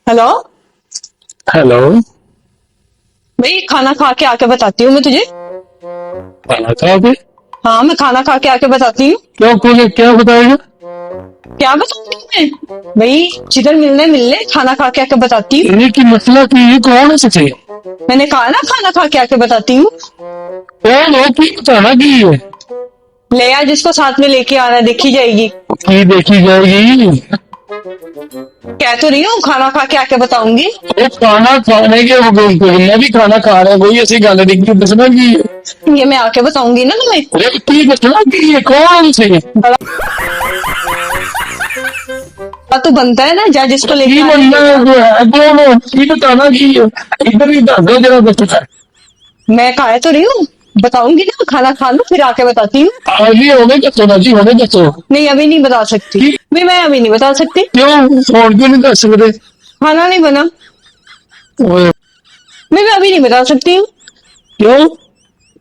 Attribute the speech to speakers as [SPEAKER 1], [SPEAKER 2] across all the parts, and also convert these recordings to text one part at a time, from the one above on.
[SPEAKER 1] Hello.
[SPEAKER 2] Hello.
[SPEAKER 1] भाई खाना खा के आके बताती हूँ मैं तुझे।
[SPEAKER 2] खाना खाओगे?
[SPEAKER 1] हाँ, मैं खाना खा के आके बताती हूँ।
[SPEAKER 2] क्या खोले, क्या बताएगा?
[SPEAKER 1] क्या बताऊंगी मैं? भाई जिधर मिलने मिल ले, खाना खा के आके बताती हूँ।
[SPEAKER 2] ये की मसला की ये कौन है सचे?
[SPEAKER 1] मैंने कहा ना खाना खा के आके बताती हूँ।
[SPEAKER 2] कौन हो की बताना की है?
[SPEAKER 1] ले आ, जिसको साथ में लेके आना, देखी जाएगी।
[SPEAKER 2] की देखी जाएगी?
[SPEAKER 1] कह तो रही हूँ खाना खा के आके बताऊंगी।
[SPEAKER 2] वो खाना खाने के मैं भी खाना खा रहा कोई ऐसी गल नहीं दसना की है।
[SPEAKER 1] ये मैं आके बताऊंगी ना तुम्हें।
[SPEAKER 2] अरे की दसना की है, कौन से?
[SPEAKER 1] बड़ा तू बनता है ना, जा जिसको लेके
[SPEAKER 2] की
[SPEAKER 1] आना
[SPEAKER 2] बनना
[SPEAKER 1] ले आ।
[SPEAKER 2] है कौन हो की बताना की है? इधर ही दस दो जरा दस।
[SPEAKER 1] मैं कहा तो रही हूँ बताऊंगी ना, खाना खा लो फिर आके बताती हूँ।
[SPEAKER 2] आगे होने दसो ना जी, होने दसो।
[SPEAKER 1] नहीं, अभी नहीं बता सकती।
[SPEAKER 2] की
[SPEAKER 1] भाई मैं अभी नहीं बता सकती।
[SPEAKER 2] क्यों फोन क्यों नहीं दस सकते?
[SPEAKER 1] खाना नहीं बना।
[SPEAKER 2] ओए,
[SPEAKER 1] मैं अभी नहीं बता सकती हूँ।
[SPEAKER 2] क्यों?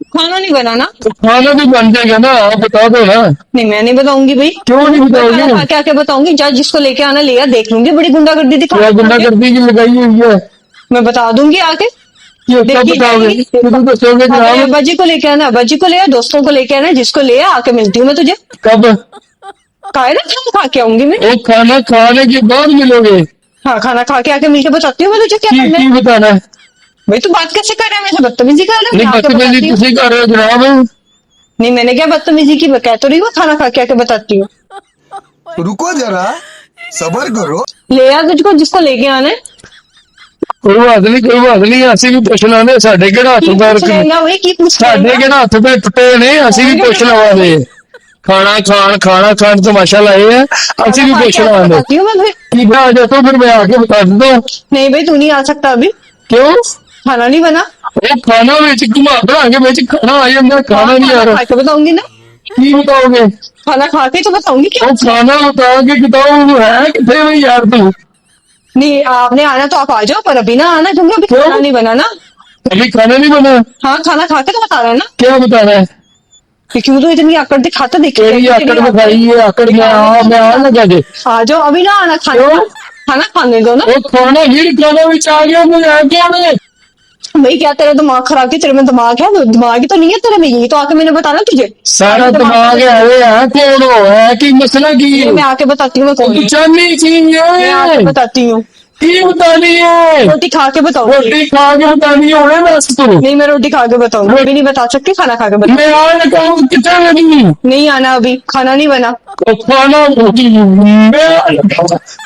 [SPEAKER 1] खाना नहीं बना ना।
[SPEAKER 2] तो खाना भी बन जाएगा ना, आप बता दो ना।
[SPEAKER 1] नहीं, मैं नहीं बताऊंगी भाई।
[SPEAKER 2] क्यों नहीं
[SPEAKER 1] मैं खाना
[SPEAKER 2] बताओगे?
[SPEAKER 1] खा के आके बताऊंगी, जा जिसको लेके आना ले आ, देख लूंगी बड़ी गुंडागर्दी दिखा
[SPEAKER 2] क्या
[SPEAKER 1] के
[SPEAKER 2] गुंडा
[SPEAKER 1] आके।
[SPEAKER 2] गर्दी की लगाई हुई है?
[SPEAKER 1] मैं बता दूंगी आके।
[SPEAKER 2] ये कब
[SPEAKER 1] देखी
[SPEAKER 2] बताओगे?
[SPEAKER 1] जाएगी।
[SPEAKER 2] शुरू दसोगे
[SPEAKER 1] अपने
[SPEAKER 2] जनाब?
[SPEAKER 1] अब्बा जी को लेके आना, अब्बा जी को ले आ, दोस्तों को लेके आना, जिसको ले आ, आके मिलती हूँ मैं तुझे।
[SPEAKER 2] कब?
[SPEAKER 1] कहा है ना खाना खा के आऊंगी मैं।
[SPEAKER 2] वो खाना खाने के बाद मिलोगे?
[SPEAKER 1] हाँ, खाना खा के आके मिलके बताती हूँ मैं तुझे क्या करना है।
[SPEAKER 2] की बताना है?
[SPEAKER 1] भाई तू बात कैसे कर रहा है, मेरे से बदतमीजी कर रहा है, मैं
[SPEAKER 2] नहीं
[SPEAKER 1] आके
[SPEAKER 2] बदतमीजी
[SPEAKER 1] बताती हूँ।
[SPEAKER 2] तुसी कर रहे हो जनाब।
[SPEAKER 1] नहीं, मैंने क्या बदतमीजी की, मैं कह तो रही हूँ खाना खा के आके बताती हूँ।
[SPEAKER 3] रुको जरा, सबर करो।
[SPEAKER 1] ले आ तुझको जिसको लेके आना है।
[SPEAKER 2] कोई बात नहीं, कोई बात नहीं, ਅਸੀਂ ਵੀ ਪੁੱਛ ਲਾਂਗੇ। ਸਾਡੇ ਕਿਹੜਾ ਹੱਥ
[SPEAKER 1] की
[SPEAKER 2] पैर
[SPEAKER 1] पूछ लेगा भाई, की पूछ
[SPEAKER 2] ਸਾਡੇ
[SPEAKER 1] लेगा।
[SPEAKER 2] ਕਿਹੜਾ ਹੱਥ पैर ਟੁੱਟੇ ਨੇ, ਅਸੀਂ ਵੀ ਪੁੱਛ ਲਵਾਂਗੇ। खाना खान तमाशा लाए है, ਅਸੀਂ
[SPEAKER 1] खाना
[SPEAKER 2] भी
[SPEAKER 1] खा
[SPEAKER 2] पुੱछ
[SPEAKER 1] के आके
[SPEAKER 2] लवांगे।
[SPEAKER 1] बताती हूँ मैं फिर।
[SPEAKER 2] ठीक है, आ जाओ तो फिर मैं आके बता दूंगा।
[SPEAKER 1] नहीं भाई, तू नहीं आ सकता अभी।
[SPEAKER 2] क्यों?
[SPEAKER 1] खाना नहीं बना।
[SPEAKER 2] वो खाना ਵਿੱਚ घुमा बना के ਵਿੱਚ खाना आ जाता, खाना
[SPEAKER 1] हाँ,
[SPEAKER 2] नहीं आ
[SPEAKER 1] खाना
[SPEAKER 2] रहा।
[SPEAKER 1] खा के बताऊंगी ना।
[SPEAKER 2] की बताओगे?
[SPEAKER 1] खाना खा के तो बताऊंगी क्या।
[SPEAKER 2] वो खाना बता के बताओ है कितने में यार तू?
[SPEAKER 1] नहीं, आपने आना तो आप आ जाओ, पर अभी ना आना, क्योंकि अभी
[SPEAKER 2] क्यों?
[SPEAKER 1] खाना नहीं बना ना।
[SPEAKER 2] अभी खाना नहीं बना?
[SPEAKER 1] हाँ, खाना खा के तो बता रहा है ना।
[SPEAKER 2] क्या बताना है?
[SPEAKER 1] कि क्यों तो इतनी आकड़ दिखाता, दिख
[SPEAKER 2] तेरी आकड़ दिखाई है, आकड़ मैं आ लगा दे।
[SPEAKER 1] आ जाओ, अभी ना आना, खाना
[SPEAKER 2] क्यों?
[SPEAKER 1] खाना खाने दो ना।
[SPEAKER 2] वो खाना ही खाना भी आ गया, मुझे आ गया मैं।
[SPEAKER 1] भाई क्या तेरा दिमाग खराब, की तेरे में दिमाग है? दिमाग ही तो नहीं है तेरे में, यही तो आके मैंने बताना तुझे।
[SPEAKER 2] सारा
[SPEAKER 1] आके
[SPEAKER 2] दिमाग है कौन हो है कि मसला की है?
[SPEAKER 1] मैं आके बताती हूँ मैं कौन हूँ।
[SPEAKER 2] चाहनी चीज
[SPEAKER 1] मैं आके
[SPEAKER 2] है
[SPEAKER 1] बताती हूँ।
[SPEAKER 2] की बतानी है?
[SPEAKER 1] रोटी खा के बताऊंगी।
[SPEAKER 2] रोटी खा के बतानी है उन्हें बस तू।
[SPEAKER 1] नहीं, मैं रोटी खा के बताऊंगी, अभी नहीं बता सकती, खाना खा के बता।
[SPEAKER 2] मैं आज कहूँ कितना नहीं
[SPEAKER 1] नहीं आना अभी, खाना नहीं बना।
[SPEAKER 2] खाना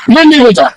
[SPEAKER 2] मैं नहीं बता।